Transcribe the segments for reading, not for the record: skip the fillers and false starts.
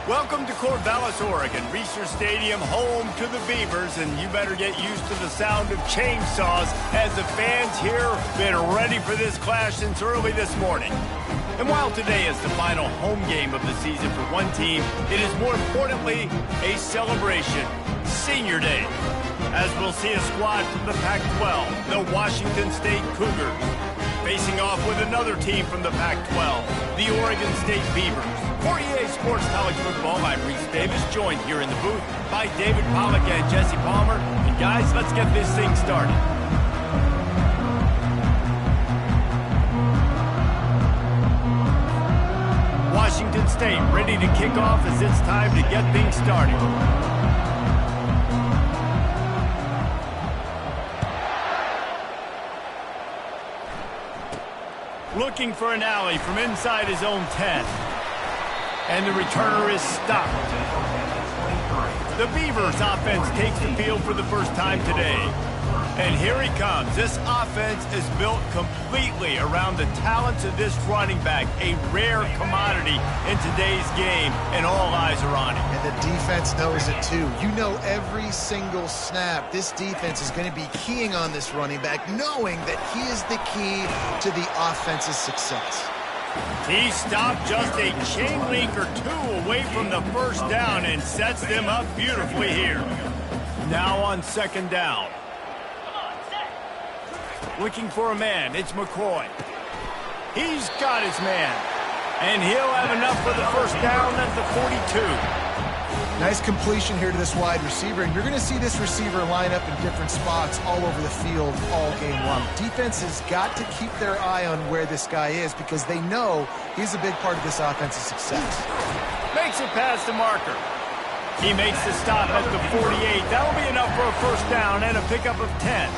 Welcome to Corvallis, Oregon, Research Stadium, home to the Beavers, and you better get used to the sound of chainsaws as the fans here have been ready for this clash since early this morning. And while today is the final home game of the season for one team, it is more importantly a celebration, Senior Day, as we'll see a squad from the Pac-12, the Washington State Cougars, facing off with another team from the Pac-12, the Oregon State Beavers. For EA Sports College Football, I'm Reese Davis, joined here in the booth by David Pollack and Jesse Palmer. And guys, let's get this thing started. Washington State ready to kick off as it's time to get things started. Looking for an alley from inside his own 10. And the returner is stopped. The Beavers offense takes the field for the first time today. And here he comes. This offense is built completely around the talents of this running back, a rare commodity in today's game, and all eyes are on him. And the defense knows it too. You know every single snap, this defense is going to be keying on this running back, knowing that he is the key to the offense's success. He stopped just a chain link or two away from the first down and sets them up beautifully here. Now on second down. Looking for a man, it's McCoy. He's got his man. And he'll have enough for the first down at the 42. Nice completion here to this wide receiver, and you're going to see this receiver line up in different spots all over the field all game long. Defense has got to keep their eye on where this guy is because they know he's a big part of this offense's success. Makes it past the marker. He makes the stop at the 48. That'll be enough for a first down and a pickup of 10.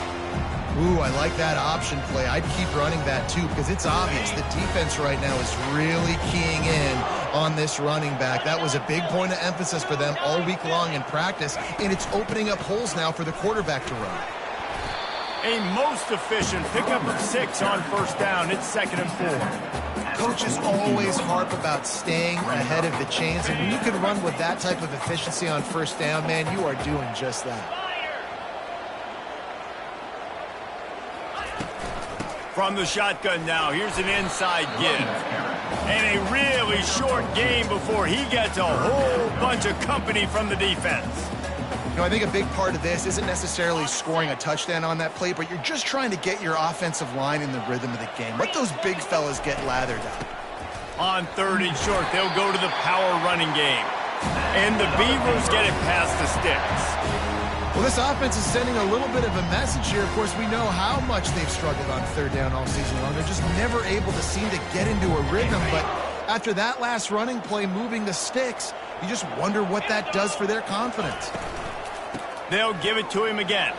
Ooh, I like that option play. I'd keep running that too because it's obvious the defense right now is really keying in on this running back. That was a big point of emphasis for them all week long in practice, and it's opening up holes now for the quarterback to run. A most efficient pickup of 6 on first down. It's 2nd and 4. Coaches always harp about staying ahead of the chains, and when you can run with that type of efficiency on first down, man, you are doing just that. From the shotgun now, here's an inside give. And a really short game before he gets a whole bunch of company from the defense. You know, I think a big part of this isn't necessarily scoring a touchdown on that play, but you're just trying to get your offensive line in the rhythm of the game. Let those big fellas get lathered up. On 3rd and short, they'll go to the power running game. And the Beavers get it past the sticks. Well, this offense is sending a little bit of a message here. Of course, we know how much they've struggled on 3rd down all season long. They're just never able to seem to get into a rhythm. But after that last running play moving the sticks, you just wonder what that does for their confidence. They'll give it to him again.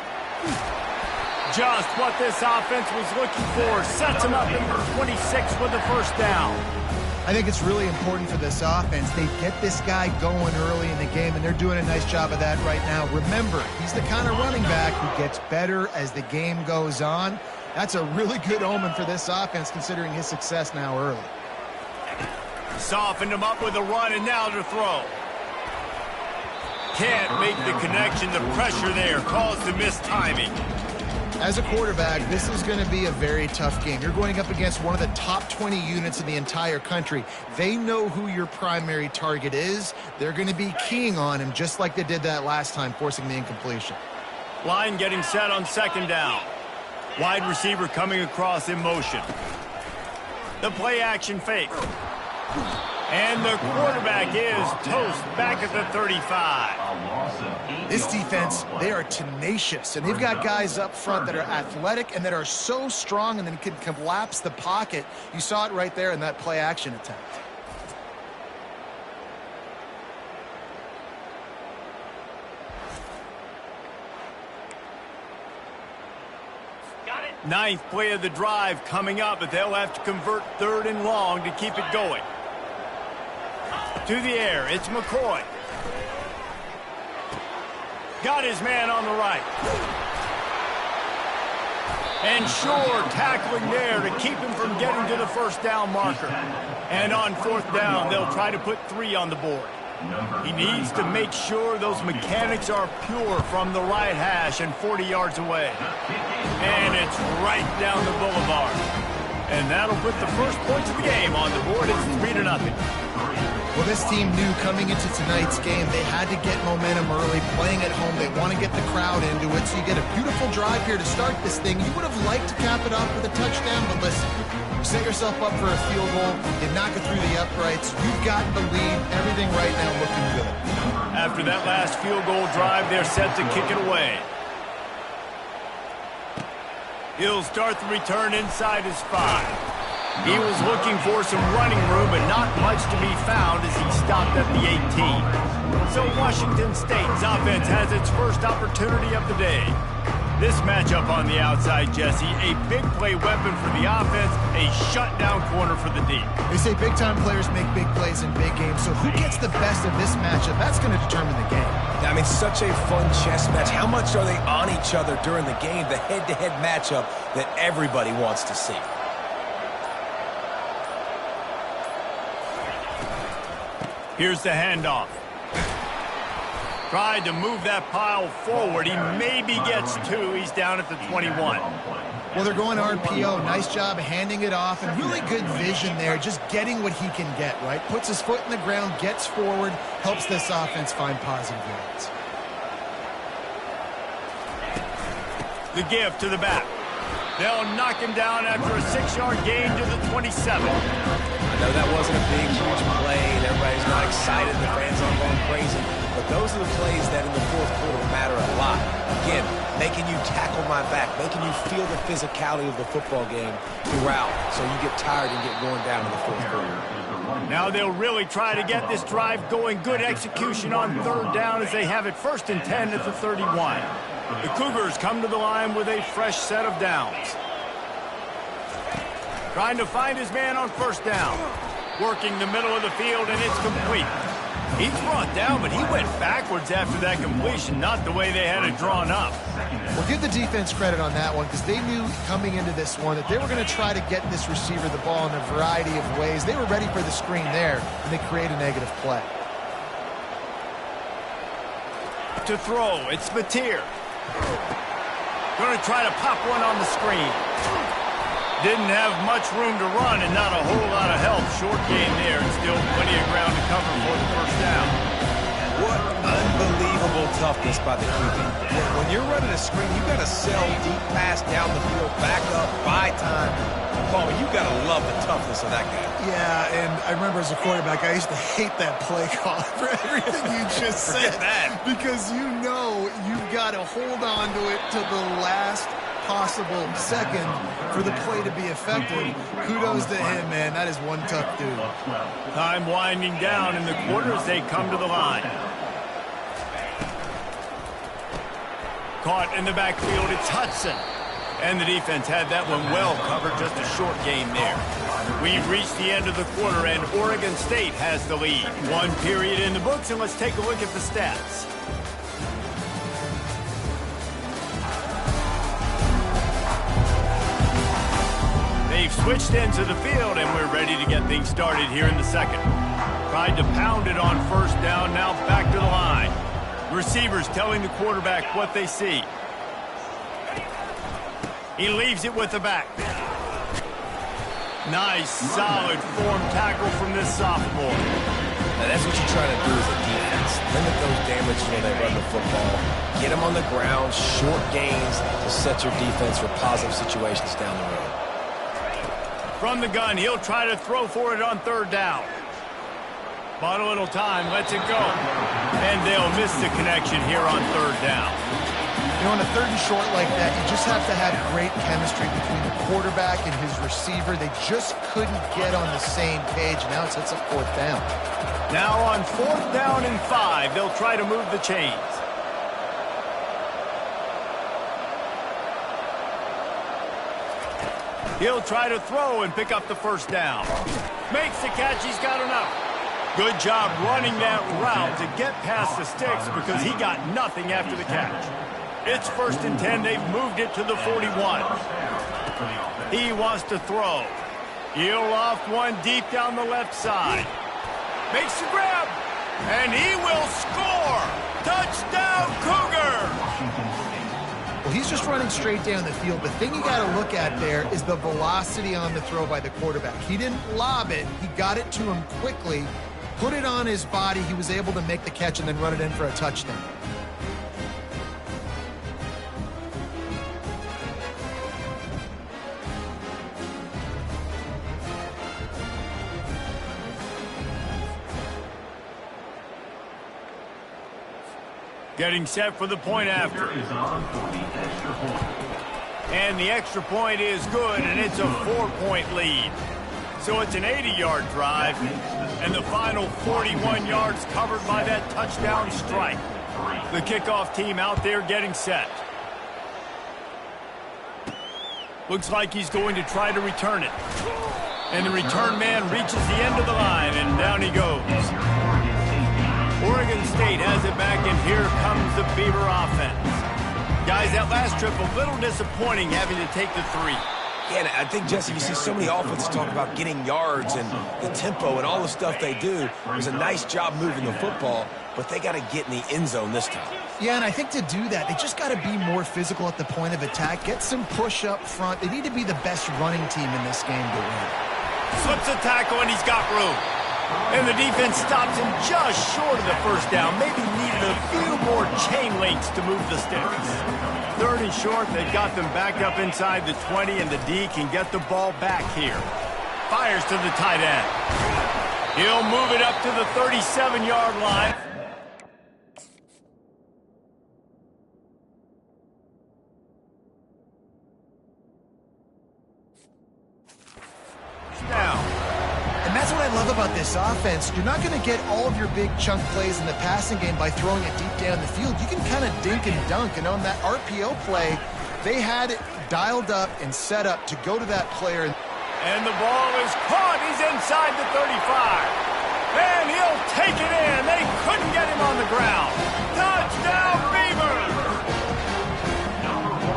Just what this offense was looking for. Sets him up in the 26 with the first down. I think it's really important for this offense. They get this guy going early in the game, and they're doing a nice job of that right now. Remember, he's the kind of running back who gets better as the game goes on. That's a really good omen for this offense, considering his success now early. Softened him up with a run, and now to throw. Can't make the connection. The pressure there caused the missed timing. As a quarterback, this is going to be a very tough game. You're going up against one of the top 20 units in the entire country. They know who your primary target is. They're going to be keying on him just like they did that last time, forcing the incompletion. Line getting set on 2nd down. Wide receiver coming across in motion. The play action fake. And the quarterback is toast back at the 35. This defense, they are tenacious, and they've got guys up front that are athletic and that are so strong and then can collapse the pocket. You saw it right there in that play action attempt. Ninth play of the drive coming up, but they'll have to convert 3rd and long to keep it going. To the air, it's McCoy. Got his man on the right. And sure, tackling there to keep him from getting to the first down marker. And on 4th down, they'll try to put 3 on the board. He needs to make sure those mechanics are pure from the right hash and 40 yards away. And it's right down the boulevard. And that'll put the first points of the game on the board. It's 3-0. Well, this team knew coming into tonight's game they had to get momentum early, playing at home. They want to get the crowd into it, so you get a beautiful drive here to start this thing. You would have liked to cap it off with a touchdown, but listen, you set yourself up for a field goal, you knock it through the uprights, you've got the lead, everything right now looking good. After that last field goal drive, they're set to kick it away. He'll start the return inside his 5. He was looking for some running room, but not much to be found as he stopped at the 18. So Washington State's offense has its first opportunity of the day. This matchup on the outside, Jesse, a big play weapon for the offense, a shutdown corner for the D. They say big-time players make big plays in big games, so who gets the best of this matchup? That's going to determine the game. I mean, such a fun chess match. How much are they on each other during the game? The head-to-head matchup that everybody wants to see. Here's the handoff. Tried to move that pile forward. He maybe gets 2. He's down at the 21. Well, they're going RPO. Nice job handing it off, and really good vision there, just getting what he can get, right? Puts his foot in the ground, gets forward, helps this offense find positive yards. The give to the back. They'll knock him down after a 6-yard gain to the 27. I know that wasn't a big, huge play, and everybody's not excited, the fans aren't going crazy, but those are the plays that in the fourth quarter matter a lot. Again, making you tackle my back, making you feel the physicality of the football game throughout, so you get tired and get worn down in the fourth quarter. Now they'll really try to get this drive going. Good execution on 3rd down as they have it 1st and 10 at the 31. The Cougars come to the line with a fresh set of downs. Trying to find his man on 1st down. Working the middle of the field, and it's complete. He's brought down, but he went backwards after that completion, not the way they had it drawn up. Well, give the defense credit on that one, because they knew coming into this one that they were going to try to get this receiver the ball in a variety of ways. They were ready for the screen there, and they create a negative play. To throw, it's Mateer. Going to try to pop one on the screen. Didn't have much room to run and not a whole lot of help. Short gain there and still plenty of ground to cover for the 1st down. What unbelievable toughness by the QB. When you're running a screen, you got to sell deep pass down the field, back up, buy time. Paul, you got to love the toughness of that guy. Yeah, and I remember as a quarterback, I used to hate that play call for everything you just said. that. Because you know you've got to hold on to it to the last possible second for the play to be effective. Kudos to him, man. That is one tough dude. Time winding down in the quarters. They come to the line. Caught in the backfield. It's Hudson. And the defense had that one well covered. Just a short gain there. We've reached the end of the quarter, and Oregon State has the lead. 1 period in the books, and let's take a look at the stats. They've switched into the field, and we're ready to get things started here in the second. Tried to pound it on 1st down, now back to the line. Receivers telling the quarterback what they see. He leaves it with the back. Nice, solid form tackle from this sophomore. Now that's what you try to do as a defense. Limit those damages when they run the football. Get them on the ground, short gains to set your defense for positive situations down the road. From the gun, he'll try to throw for it on 3rd down. Bought a little time, lets it go. And they'll miss the connection here on 3rd down. You know, on a 3rd and short like that, you just have to have great chemistry between the quarterback and his receiver. They just couldn't get on the same page. Now it sets up 4th down. Now on 4th down and 5, they'll try to move the chains. He'll try to throw and pick up the 1st down. Makes the catch. He's got enough. Good job running that route to get past the sticks because he got nothing after the catch. It's 1st and 10. They've moved it to the 41. He wants to throw. He'll off one deep down the left side. Makes the grab. And he will score! Touchdown, Cougar! Well, he's just running straight down the field. The thing you got to look at there is the velocity on the throw by the quarterback. He didn't lob it. He got it to him quickly, put it on his body. He was able to make the catch and then run it in for a touchdown. Getting set for the point after. And the extra point is good, and it's a 4-point lead. So it's an 80-yard drive, and the final 41 yards covered by that touchdown strike. The kickoff team out there getting set. Looks like he's going to try to return it. And the return man reaches the end of the line, and down he goes. Oregon State has it back, and here comes the Beaver offense. Guys, that last trip, a little disappointing having to take the 3. Yeah, and I think, Jesse, you see so many offenses talk about getting yards and the tempo and all the stuff they do. It was a nice job moving the football, but they got to get in the end zone this time. Yeah, and I think to do that, they just got to be more physical at the point of attack, get some push up front. They need to be the best running team in this game to win. Slips a tackle, and he's got room. And the defense stops him just short of the first down. Maybe needed a few more chain links to move the sticks. 3rd and short, they've got them backed up inside the 20, and the D can get the ball back here. Fires to the tight end. He'll move it up to the 37-yard line. Down. And that's what I love about this offense. You're not going to get all of your big chunk plays in the passing game by throwing it deep down the field. You can kind of dink and dunk. And on that RPO play, they had it dialed up and set up to go to that player. And the ball is caught. He's inside the 35. And he'll take it in. They couldn't get him on the ground. Touchdown, Beavers!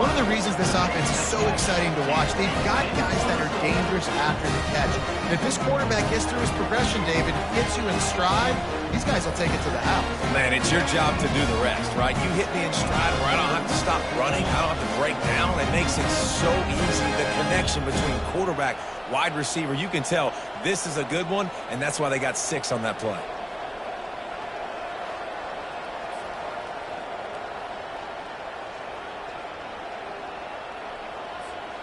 One of the reasons this offense is so exciting to watch, they've got guys that are dangerous after the catch. And if this quarterback gets through his progression, David, hits you in stride, these guys will take it to the house. Man, it's your job to do the rest, right? You hit me in stride where I don't have to stop running. I don't have to break down. It makes it so easy, the connection between quarterback, wide receiver. You can tell this is a good one, and that's why they got 6 on that play.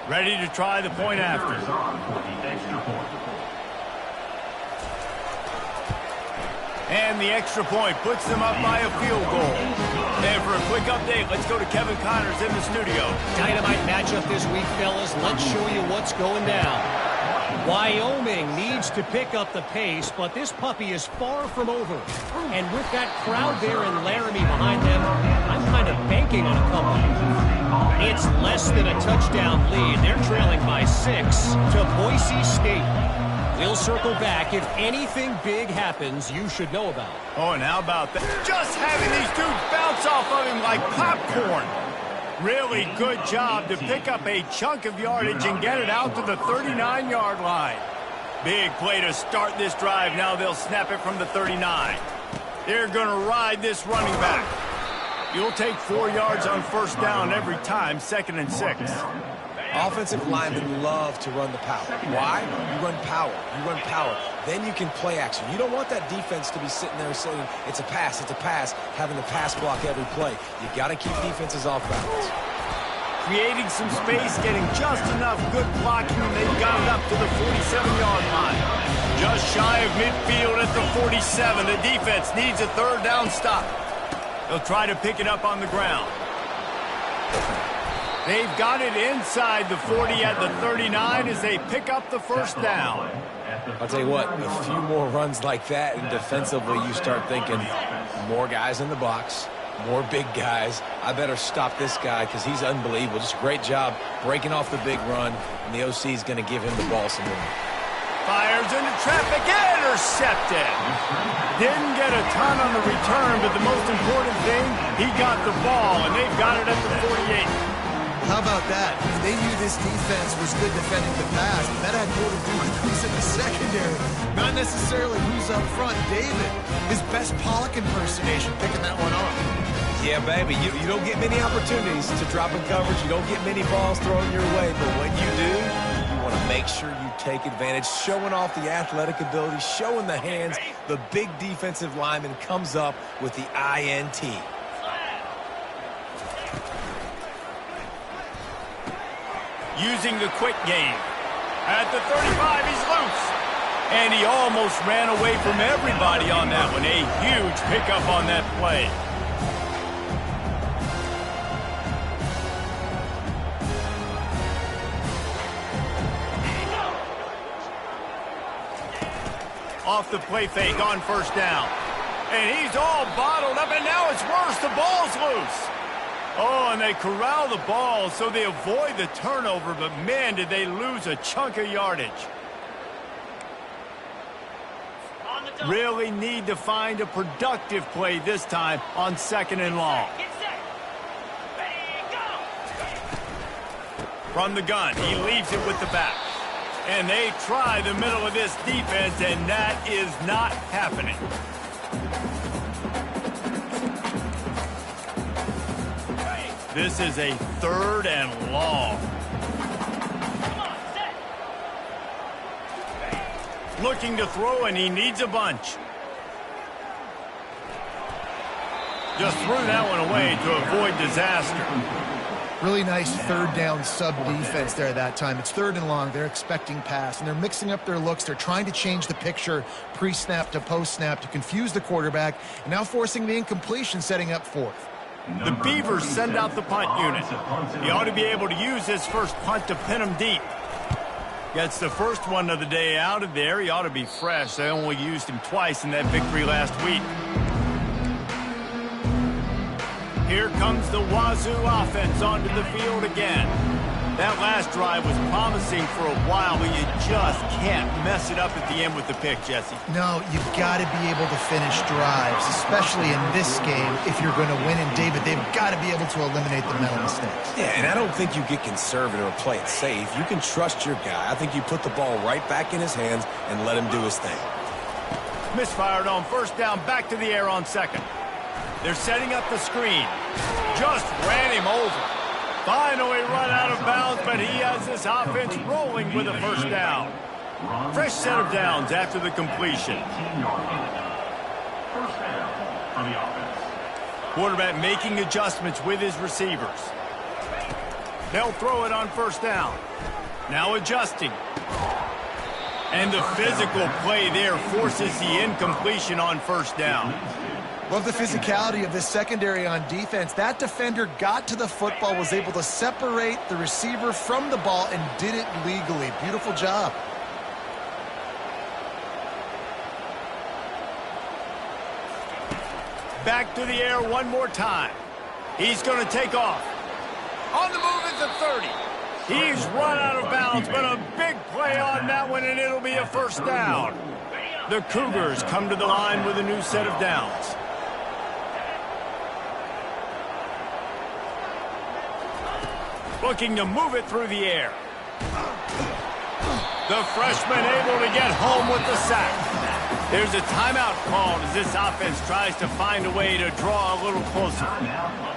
Ready to try the point after. And the extra point puts them up by a field goal. And for a quick update, let's go to Kevin Connors in the studio. Dynamite matchup this week, fellas. Let's show you what's going down. Wyoming needs to pick up the pace, but this puppy is far from over. And with that crowd there in Laramie behind them, I'm kind of banking on a comeback. It's less than a touchdown lead. They're trailing by 6 to Boise State. We'll circle back. If anything big happens, you should know about it. Oh, and how about that? Just having these dudes bounce off of him like popcorn. Really good job to pick up a chunk of yardage and get it out to the 39-yard line. Big play to start this drive. Now they'll snap it from the 39. They're going to ride this running back. You'll take 4 yards on first down every time, 2nd and 6. Offensive linemen love to run the power. Why? You run power. You run power. Then you can play action. You don't want that defense to be sitting there saying, it's a pass, having to pass block every play. You got to keep defenses off balance. Creating some space, getting just enough good blocking, and they've got it up to the 47-yard line. Just shy of midfield at the 47. The defense needs a 3rd down stop. They'll try to pick it up on the ground. They've got it inside the 40 at the 39 as they pick up the first down. I'll tell you what, a few more runs like that, and defensively you start thinking more guys in the box, more big guys. I better stop this guy because he's unbelievable. Just a great job breaking off the big run, and the OC is going to give him the ball some more. Fires into traffic, intercepted. Didn't get a ton on the return, but the most important thing, he got the ball, and they've got it at the 48. How about that? I mean, they knew this defense was good defending the pass, but that had more to do with who's in the secondary, not necessarily who's up front. David, his best Pollock impersonation, picking that one off. Yeah, baby, you don't get many opportunities to drop in coverage. You don't get many balls thrown your way, but when you do, you want to make sure you take advantage, showing off the athletic ability, showing the hands. The big defensive lineman comes up with the INT. Using the quick game. At the 35, he's loose. And he almost ran away from everybody on that one. A huge pickup on that play. Off the play fake on first down. And he's all bottled up, and now it's worse. The ball's loose. Oh, and they corral the ball so they avoid the turnover, but man, did they lose a chunk of yardage. Really need to find a productive play this time on 2nd and long. From the gun, he leaves it with the back. And they try the middle of this defense, and that is not happening. This is a 3rd and long. Looking to throw, and he needs a bunch. Just threw that one away to avoid disaster. Really nice 3rd down sub defense there that time. It's 3rd and long. They're expecting pass, and they're mixing up their looks. They're trying to change the picture pre-snap to post-snap to confuse the quarterback, and now forcing the incompletion, setting up 4th. The Beavers send out the punt unit. He ought to be able to use his first punt to pin him deep. Gets the first one of the day out of there. He ought to be fresh. They only used him twice in that victory last week. Here comes the Wazzu offense onto the field again. That last drive was promising for a while, but you just can't mess it up at the end with the pick, Jesse. No, you've got to be able to finish drives, especially in this game. If you're going to win, and David, they've got to be able to eliminate the mental mistakes. Yeah, and I don't think you get conservative or play it safe. You can trust your guy. I think you put the ball right back in his hands and let him do his thing. Misfired on first down, back to the air on 2nd. They're setting up the screen. Just ran him over. Finally run out of bounds, but he has this offense rolling with a first down. Fresh set of downs after the completion. Quarterback making adjustments with his receivers. They'll throw it on first down. Now adjusting. And the physical play there forces the incompletion on first down. Love the physicality of this secondary on defense. That defender got to the football, was able to separate the receiver from the ball, and did it legally. Beautiful job. Back to the air one more time. He's going to take off. On the move at the 30. He's run out of bounds, but a big play on that one, and it'll be a first down. The Cougars come to the line with a new set of downs. Looking to move it through the air. The freshman able to get home with the sack. There's a timeout called as this offense tries to find a way to draw a little closer.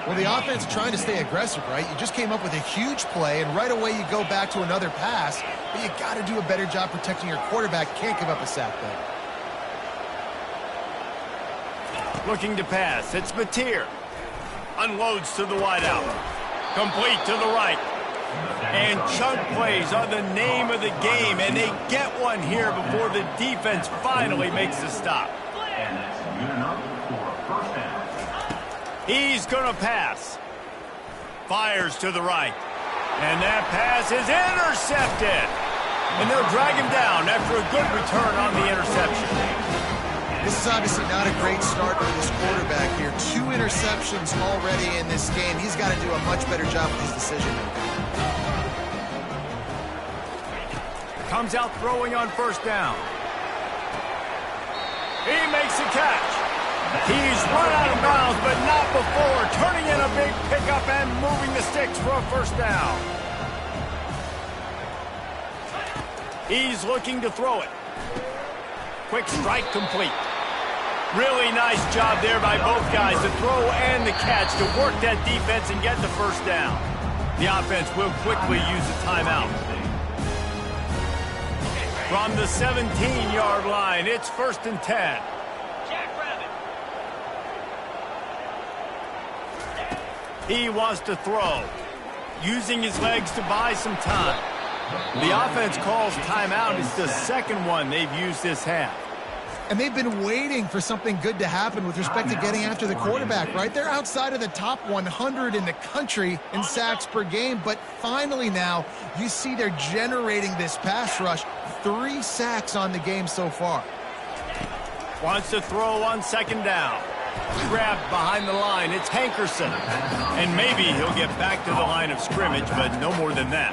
Well, the offense trying to stay aggressive, right? You just came up with a huge play, and right away you go back to another pass, but you got to do a better job protecting your quarterback. Can't give up a sack there. Looking to pass. It's Mateer. Unloads to the wideout. Complete to the right. And chunk plays are the name of the game, and they get one here before the defense finally makes the stop. He's going to pass. Fires to the right. And that pass is intercepted. And they'll drag him down after a good return on the interception. This is obviously not a great start for this quarterback here. 2 interceptions already in this game. He's got to do a much better job with his decision-making. Comes out throwing on first down. He makes a catch. He's run out of bounds, but not before. Turning in a big pickup off and moving the sticks for a first down. He's looking to throw it. Quick strike complete. Really nice job there by both guys, the throw and the catch, to work that defense and get the first down. The offense will quickly use a timeout. From the 17-yard line, it's 1st and 10. He wants to throw, using his legs to buy some time. The offense calls timeout. It's the second one they've used this half. And they've been waiting for something good to happen with respect to getting after the quarterback, right? They're outside of the top 100 in the country in sacks per game, but finally now you see they're generating this pass rush. 3 sacks on the game so far. Wants to throw on 2nd down. Grabbed behind the line. It's Hankerson. And maybe he'll get back to the line of scrimmage, but no more than that.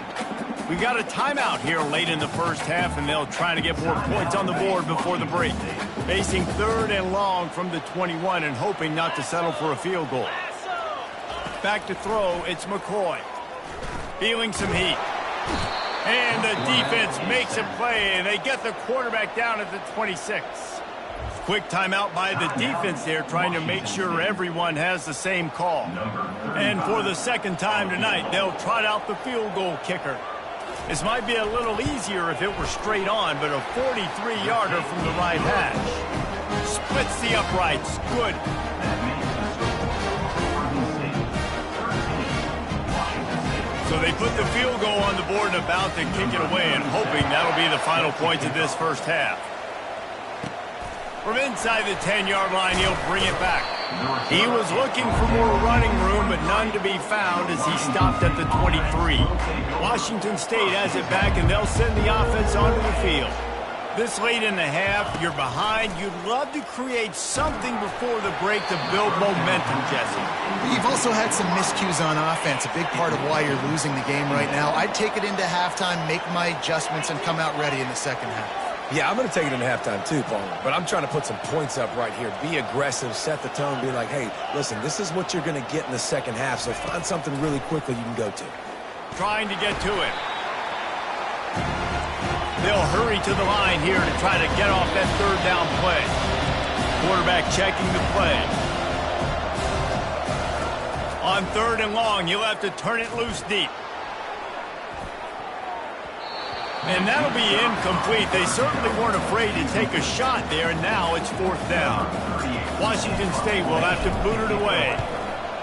We've got a timeout here late in the first half, and they'll try to get more points on the board before the break. Facing 3rd and long from the 21 and hoping not to settle for a field goal. Back to throw, it's McCoy. Feeling some heat. And the defense makes a play, and they get the quarterback down at the 26. Quick timeout by the defense there, trying to make sure everyone has the same call. And for the second time tonight, they'll trot out the field goal kicker. This might be a little easier if it were straight on, but a 43-yarder from the right hash. Splits the uprights. Good. So they put the field goal on the board and about to kick it away, and hoping that'll be the final points of this first half. From inside the 10-yard line, he'll bring it back. He was looking for more running room, but none to be found as he stopped at the 23. Washington State has it back, and they'll send the offense onto the field. This late in the half, you're behind. You'd love to create something before the break to build momentum, Jesse. You've also had some miscues on offense, a big part of why you're losing the game right now. I'd take it into halftime, make my adjustments, and come out ready in the second half. Yeah, I'm going to take it into halftime too, Paul. But I'm trying to put some points up right here. Be aggressive, set the tone, be like, hey, listen, this is what you're going to get in the second half, so find something really quickly you can go to. Trying to get to it. They'll hurry to the line here to try to get off that 3rd down play. Quarterback checking the play. On 3rd and long, you'll have to turn it loose deep. And that'll be incomplete. They certainly weren't afraid to take a shot there, and now it's 4th down. Washington State will have to boot it away.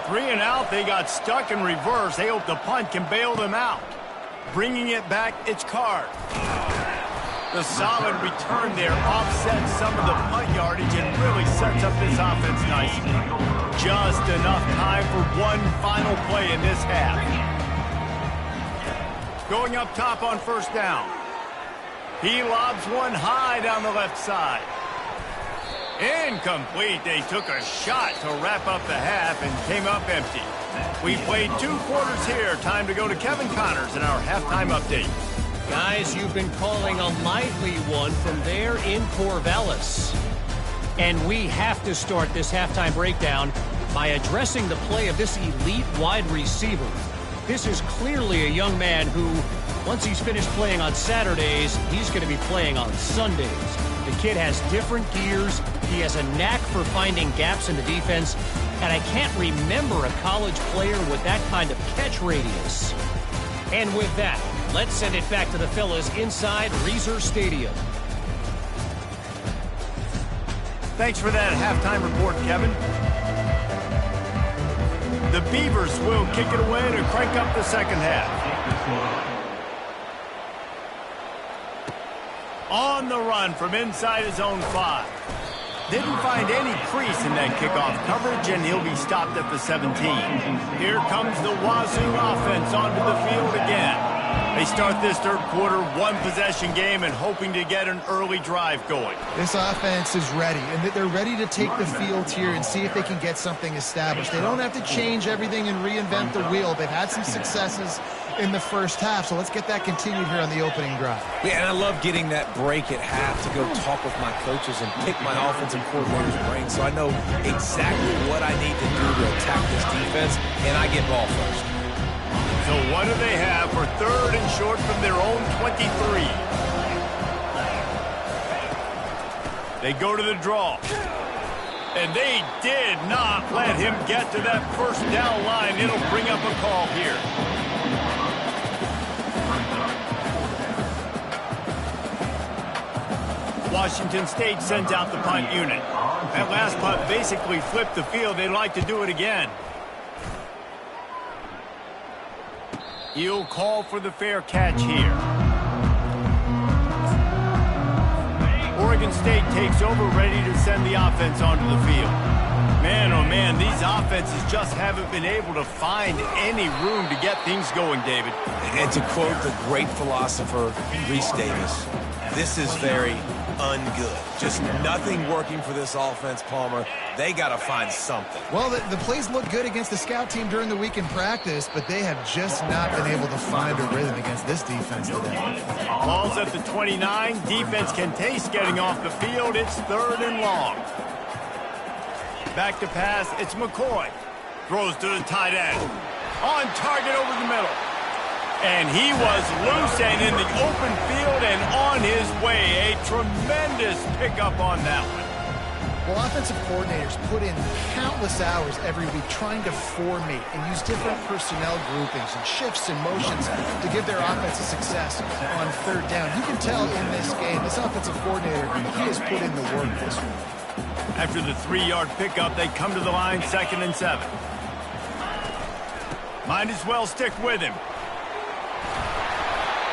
3 and out, they got stuck in reverse. They hope the punt can bail them out. Bringing it back, it's Card. The solid return there offsets some of the punt yardage and really sets up this offense nicely. Just enough time for one final play in this half. Going up top on 1st down. He lobs one high down the left side. Incomplete. They took a shot to wrap up the half and came up empty. We played 2 quarters here. Time to go to Kevin Connors in our halftime update. Guys, you've been calling a lively one from there in Corvallis. And we have to start this halftime breakdown by addressing the play of this elite wide receiver. This is clearly a young man who, once he's finished playing on Saturdays, he's going to be playing on Sundays. The kid has different gears. He has a knack for finding gaps in the defense. And I can't remember a college player with that kind of catch radius. And with that, let's send it back to the fellas inside Reser Stadium. Thanks for that halftime report, Kevin. The Beavers will kick it away to crank up the second half. On the run from inside his own 5. Didn't find any crease in that kickoff coverage, and he'll be stopped at the 17. Here comes the Wazzu offense onto the field again. They start this 3rd quarter, 1-possession game, and hoping to get an early drive going. This offense is ready, and they're ready to take the field here and see if they can get something established. They don't have to change everything and reinvent the wheel. They've had some successes, in the first half. So let's get that continued here on the opening drive. Yeah, and I love getting that break at half to go talk with my coaches and pick my offensive coordinator's brain so I know exactly what I need to do to attack this defense, and I get ball first. So what do they have for 3rd and short from their own 23? They go to the draw. And they did not let him get to that first down line. It'll bring up a call here. Washington State sends out the punt unit. That last punt basically flipped the field. They'd like to do it again. He'll call for the fair catch here. Oregon State takes over, ready to send the offense onto the field. Man, oh man, these offenses just haven't been able to find any room to get things going, David. And to quote the great philosopher, Reese Davis, this is very ungood. Just nothing working for this offense, Palmer. They got to find something. Well, the plays look good against the scout team during the week in practice, but they have just not been able to find a rhythm against this defense today. Ball's at the 29. Defense can taste getting off the field. It's 3rd and long. Back to pass. It's McCoy. Throws to the tight end. On target over the middle. And he was loose and in the open field and on his way. A tremendous pickup on that one. Well, offensive coordinators put in countless hours every week trying to formate and use different personnel groupings and shifts and motions to give their offense a success on 3rd down. You can tell in this game, this offensive coordinator, he has put in the work this week. After the 3-yard pickup, they come to the line, 2nd and 7. Might as well stick with him.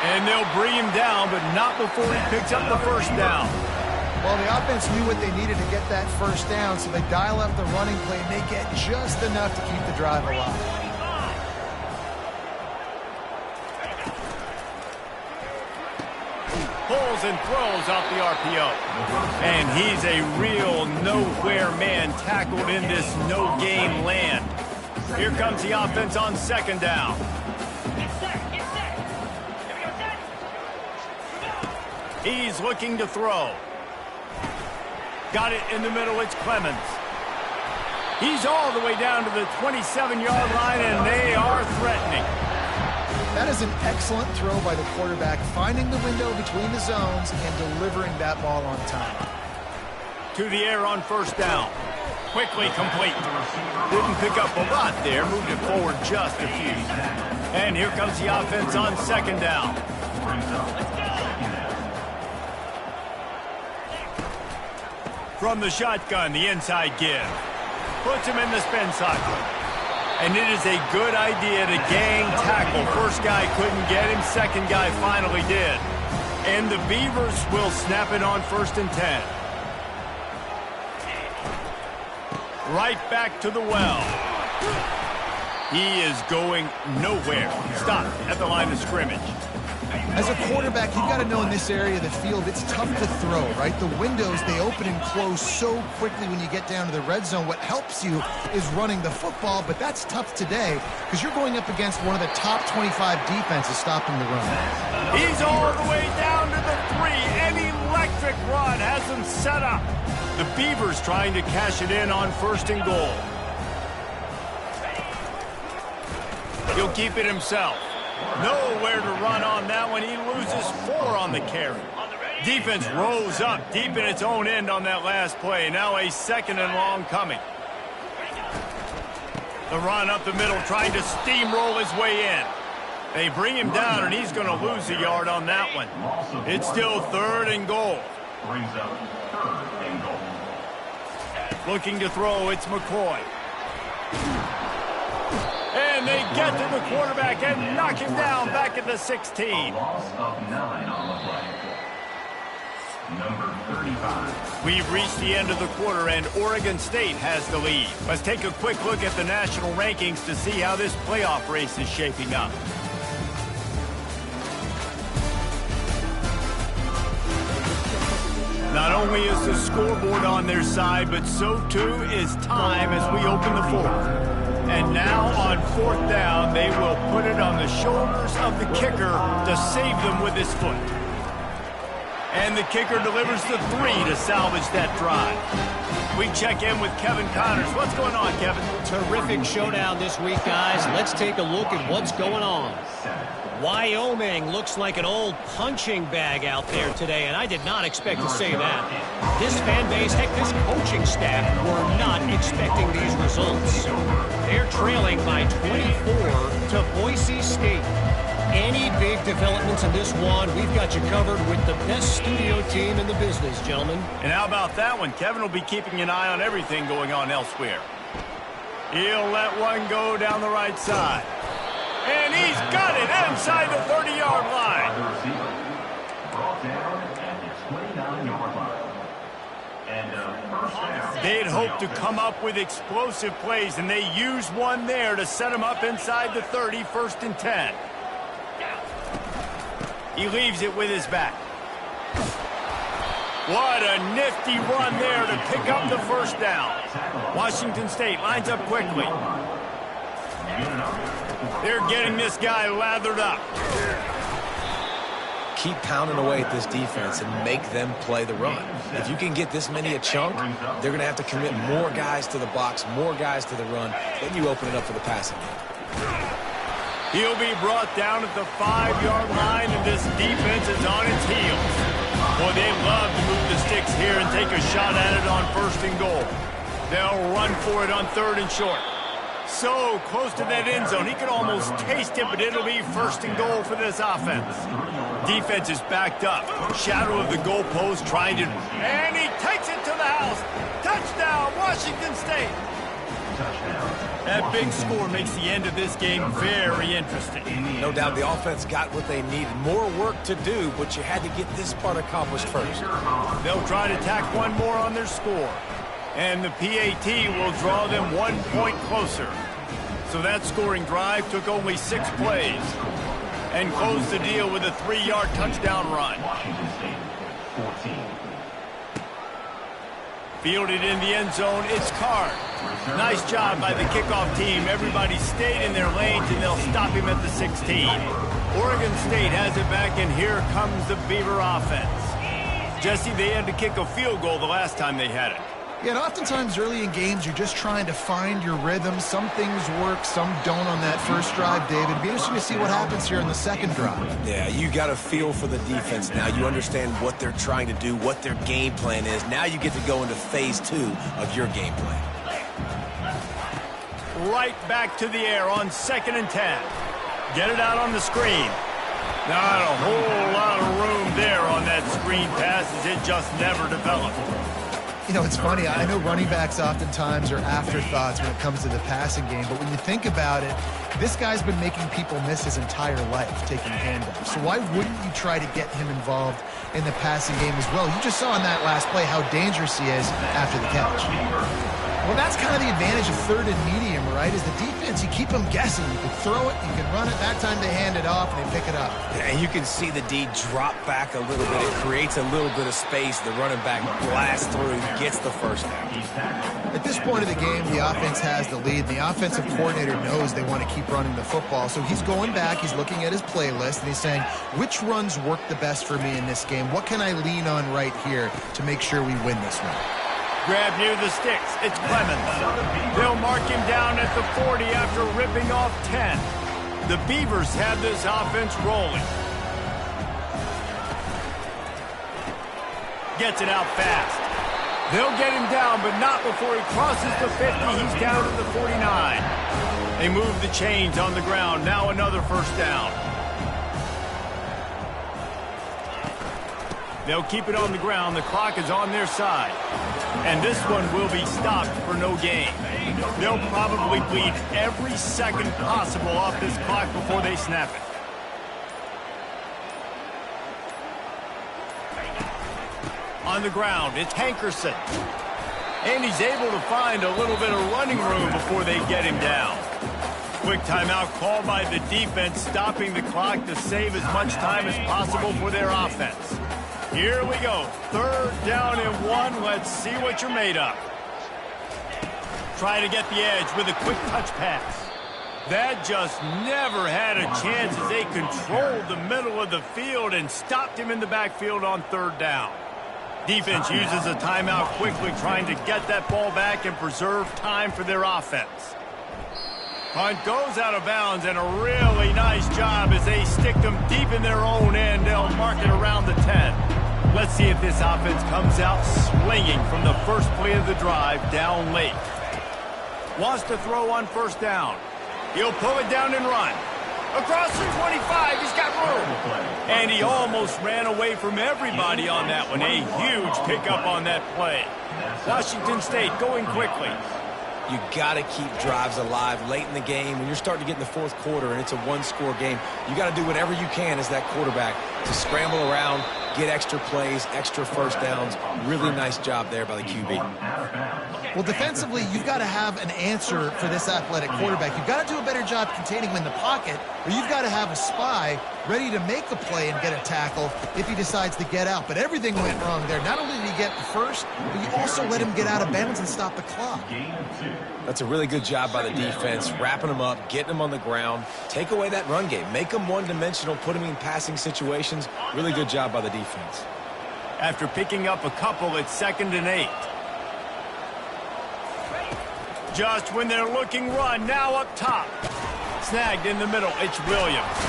And they'll bring him down, but not before he picks up the first down. Well, the offense knew what they needed to get that first down, so they dial up the running play, and they get just enough to keep the drive alive. Pulls and throws off the RPO. And he's a real nowhere man tackled in this no-gain land. Here comes the offense on 2nd down. He's looking to throw. Got it in the middle. It's Clemens. He's all the way down to the 27-yard line, and they are threatening. That is an excellent throw by the quarterback, finding the window between the zones and delivering that ball on time. To the air on 1st down. Quickly complete. Didn't pick up a lot there. Moved it forward just a few. And here comes the offense on 2nd down. From the shotgun, the inside give. Puts him in the spin cycle. And it is a good idea to gang tackle. First guy couldn't get him. Second guy finally did. And the Beavers will snap it on 1st and 10. Right back to the well. He is going nowhere. Stopped at the line of scrimmage. As a quarterback, you've got to know in this area of the field, it's tough to throw, right? The windows, they open and close so quickly when you get down to the red zone. What helps you is running the football, but that's tough today because you're going up against one of the top 25 defenses stopping the run. He's all the way down to the 3. An electric run has him set up. The Beavers trying to cash it in on 1st and goal. He'll keep it himself. Nowhere to run on that one. He loses 4 on the carry. Defense rose up deep in its own end on that last play. Now a 2nd and long coming. The run up the middle, trying to steamroll his way in. They bring him down, and he's going to lose a yard on that one. It's still 3rd and goal. Looking to throw, it's McCoy. And they get to the quarterback and knock him down back at the 16. Number 35. We've reached the end of the quarter, and Oregon State has the lead. Let's take a quick look at the national rankings to see how this playoff race is shaping up. Not only is the scoreboard on their side, but so too is time as we open the fourth. And now on 4th down, they will put it on the shoulders of the kicker to save them with his foot. And the kicker delivers the 3 to salvage that drive. We check in with Kevin Connors. What's going on, Kevin? Terrific showdown this week, guys. Let's take a look at what's going on. Wyoming looks like an old punching bag out there today, and I did not expect to say that. This fan base, heck, this coaching staff were not expecting these results. They're trailing by 24 to Boise State. Any big developments in this one, we've got you covered with the best studio team in the business, gentlemen. And how about that one? Kevin will be keeping an eye on everything going on elsewhere. He'll let one go down the right side. And he's got it inside the 30-yard line. They'd hoped to come up with explosive plays, and they used one there to set him up inside the 30, 1st and 10. He leaves it with his back. What a nifty run there to pick up the 1st down. Washington State lines up quickly. They're getting this guy lathered up. Keep pounding away at this defense and make them play the run. If you can get this many a chunk, they're going to have to commit more guys to the box, more guys to the run. Then you open it up for the passing game. He'll be brought down at the 5-yard line, and this defense is on its heels. Boy, they love to move the sticks here and take a shot at it on 1st and goal. They'll run for it on 3rd and short. So close to that end zone, he can almost taste it, but it'll be 1st and goal for this offense. Defense is backed up. Shadow of the goalpost trying to... And he takes it to the house. Touchdown, Washington State. That big score makes the end of this game very interesting. No doubt the offense got what they needed. More work to do, but you had to get this part accomplished first. They'll try to tack one more on their score. And the PAT will draw them 1 point closer. So that scoring drive took only 6 plays and closed the deal with a 3-yard touchdown run. Washington State, 14. Fielded in the end zone, it's Card. Nice job by the kickoff team. Everybody stayed in their lanes, and they'll stop him at the 16. Oregon State has it back, and here comes the Beaver offense. Jesse, they had to kick a field goal the last time they had it. Yeah, and oftentimes early in games, you're just trying to find your rhythm. Some things work, some don't on that first drive, David. It'd be interesting to see what happens here in the second drive. Yeah, you got a feel for the defense now. You understand what they're trying to do, what their game plan is. Now you get to go into phase 2 of your game plan. Right back to the air on 2nd and 10. Get it out on the screen. Not a whole lot of room there on that screen pass, as it just never developed. You know, it's funny. I know running backs oftentimes are afterthoughts when it comes to the passing game, but when you think about it, this guy's been making people miss his entire life taking handoffs. So why wouldn't you try to get him involved in the passing game as well? You just saw in that last play how dangerous he is after the catch. Well, that's kind of the advantage of 3rd and medium, right? Is the defense, you keep them guessing. You can throw it, you can run it. That time they hand it off and they pick it up. Yeah, and you can see the D drop back a little bit. It creates a little bit of space. The running back blasts through, gets the 1st down. At this point of the game, the offense has the lead. The offensive coordinator knows they want to keep running the football. So he's going back, he's looking at his playlist, and he's saying, which runs work the best for me in this game? What can I lean on right here to make sure we win this one? Grab near the sticks. It's Clemens. They'll mark him down at the 40 after ripping off 10. The Beavers have this offense rolling. Gets it out fast. They'll get him down, but not before he crosses the 50. He's down at the 49. They move the chains on the ground. Now another 1st down. They'll keep it on the ground. The clock is on their side. And this one will be stopped for no gain. They'll probably bleed every second possible off this clock before they snap it. On the ground, it's Hankerson. And he's able to find a little bit of running room before they get him down. Quick timeout called by the defense, stopping the clock to save as much time as possible for their offense. Here we go. 3rd down and 1. Let's see what you're made of. Trying to get the edge with a quick touch pass. That just never had a chance as they controlled the middle of the field and stopped him in the backfield on third down. Defense uses a timeout quickly, trying to get that ball back and preserve time for their offense. Punt goes out of bounds, and a really nice job as they stick them deep in their own end. They'll mark it around the 10. Let's see if this offense comes out swinging from the first play of the drive down late. Wants to throw on first down. He'll pull it down and run. Across the 25, he's got room. And he almost ran away from everybody on that one. A huge pickup on that play. Washington State going quickly. You got to keep drives alive late in the game. When you're starting to get in the fourth quarter and it's a one-score game, you got to do whatever you can as that quarterback to scramble around, get extra plays, extra first downs. Really nice job there by the QB. Well, defensively, you've got to have an answer for this athletic quarterback. You've got to do a better job containing him in the pocket, or you've got to have a spy ready to make the play and get a tackle if he decides to get out. But everything went wrong there. Not only did he get the first, but you also let him get out of bounds and stop the clock. That's a really good job by the defense, wrapping them up, getting them on the ground. Take away that run game. Make them one-dimensional, put them in passing situations. Really good job by the defense. After picking up a couple, it's 2nd and 8. Just when they're looking run, now up top. Snagged in the middle, it's Williams.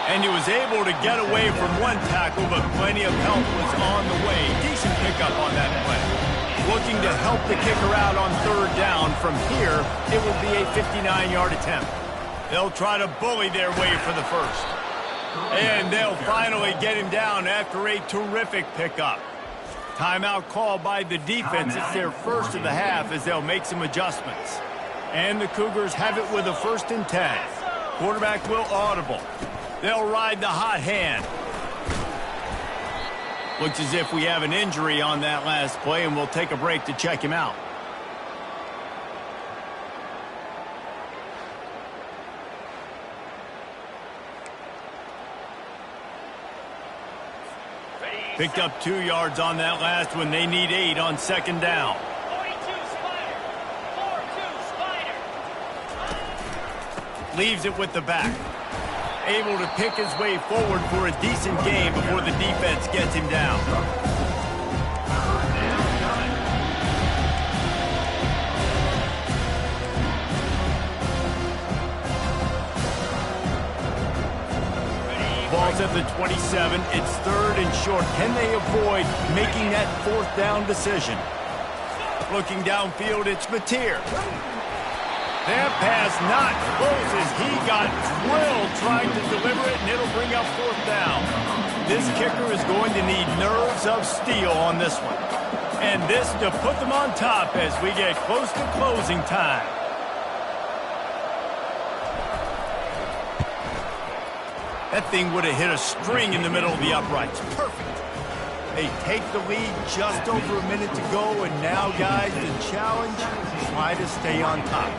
And he was able to get away from one tackle, but plenty of help was on the way. Decent pickup on that play. Looking to help the kicker out on third down. From here, it will be a 59-yard attempt. They'll try to bully their way for the first. And they'll finally get him down after a terrific pickup. Timeout call by the defense. It's their first of the half as they'll make some adjustments. And the Cougars have it with a 1st and 10. Quarterback will audible. They'll ride the hot hand. Looks as if we have an injury on that last play, and we'll take a break to check him out. Picked up 2 yards on that last one. They need 8 on 2nd down. 42 Spider. 4-2 Spider. Leaves it with the back. Able to pick his way forward for a decent game before the defense gets him down. Ball's at the 27. It's 3rd and short. Can they avoid making that 4th down decision? Looking downfield, it's Mateer. That pass not close as he got drilled trying to deliver it, and it'll bring up 4th down. This kicker is going to need nerves of steel on this one. And this to put them on top as we get close to closing time. That thing would have hit a string in the middle of the uprights. Perfect. They take the lead just over a minute to go, and now, guys, the challenge, try to stay on top.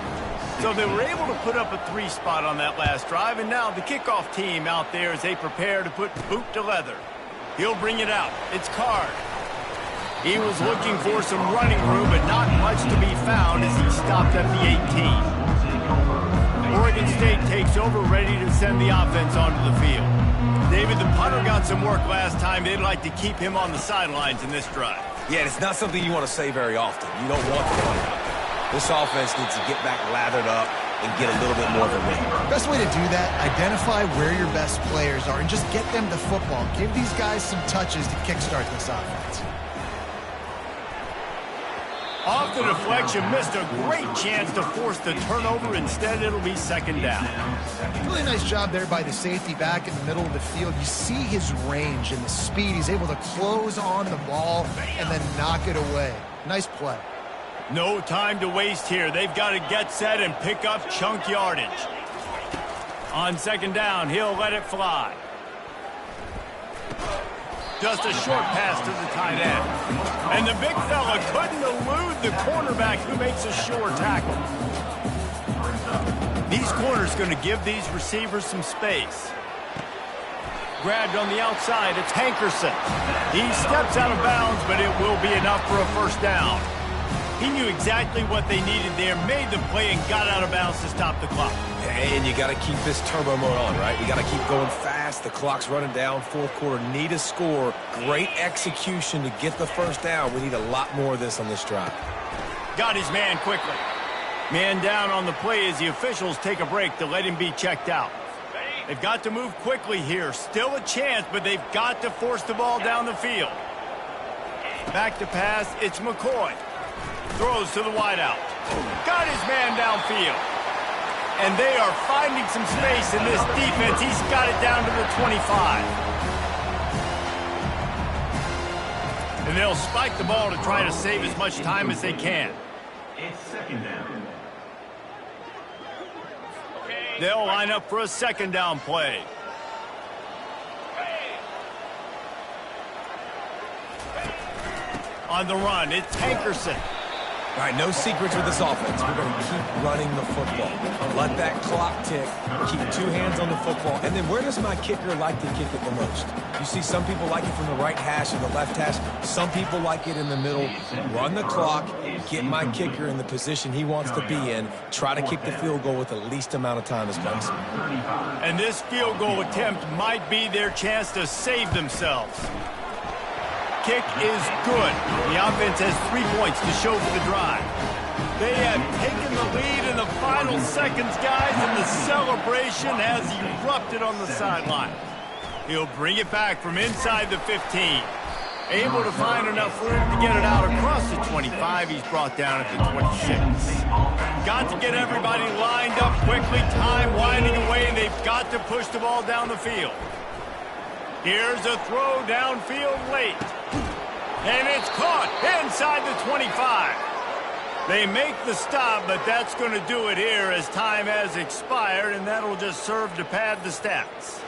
So they were able to put up a 3 spot on that last drive, and now the kickoff team out there as they prepare to put boot to leather. He'll bring it out. It's Card. He was looking for some running room, but not much to be found as he stopped at the 18. Oregon State takes over, ready to send the offense onto the field. David, the punter got some work last time. They'd like to keep him on the sidelines in this drive. Yeah, it's not something you want to say very often. You don't want to punter out there. This offense needs to get back lathered up and get a little bit more of a win. Best way to do that, identify where your best players are and just get them the football. Give these guys some touches to kickstart this offense. Off the deflection, missed a great chance to force the turnover. Instead, it'll be 2nd down. Really nice job there by the safety back in the middle of the field. You see his range and the speed. He's able to close on the ball and then knock it away. Nice play. No time to waste here. They've got to get set and pick up chunk yardage. On 2nd down, he'll let it fly. Just a short pass to the tight end. And the big fella couldn't elude the cornerback who makes a sure tackle. These corners going to give these receivers some space. Grabbed on the outside, it's Hankerson. He steps out of bounds, but it will be enough for a 1st down. He knew exactly what they needed there, made the play, and got out of bounds to stop the clock. And you got to keep this turbo mode on, right? You got to keep going fast. The clock's running down. Fourth quarter, need a score. Great execution to get the first down. We need a lot more of this on this drive. Got his man quickly. Man down on the play as the officials take a break to let him be checked out. They've got to move quickly here. Still a chance, but they've got to force the ball down the field. Back to pass, it's McCoy. Throws to the wideout. Got his man downfield. And they are finding some space in this defense. He's got it down to the 25. And they'll spike the ball to try to save as much time as they can. It's second down. They'll line up for a second down play. On the run, it's Hankerson. All right, no secrets with this offense. We're going to keep running the football. Let that clock tick. Keep two hands on the football. And then where does my kicker like to kick it the most? You see some people like it from the right hash or the left hash. Some people like it in the middle. Run the clock. Get my kicker in the position he wants to be in. Try to kick the field goal with the least amount of time as possible. And this field goal attempt might be their chance to save themselves. Kick is good. The offense has 3 points to show for the drive. They have taken the lead in the final seconds, guys, and the celebration has erupted on the sideline. He'll bring it back from inside the 15. Able to find enough room to get it out across the 25. He's brought down at the 26. Got to get everybody lined up quickly. Time winding away, and they've got to push the ball down the field. Here's a throw downfield late. And it's caught inside the 25. They make the stop, but that's going to do it here as time has expired, and that'll just serve to pad the stats.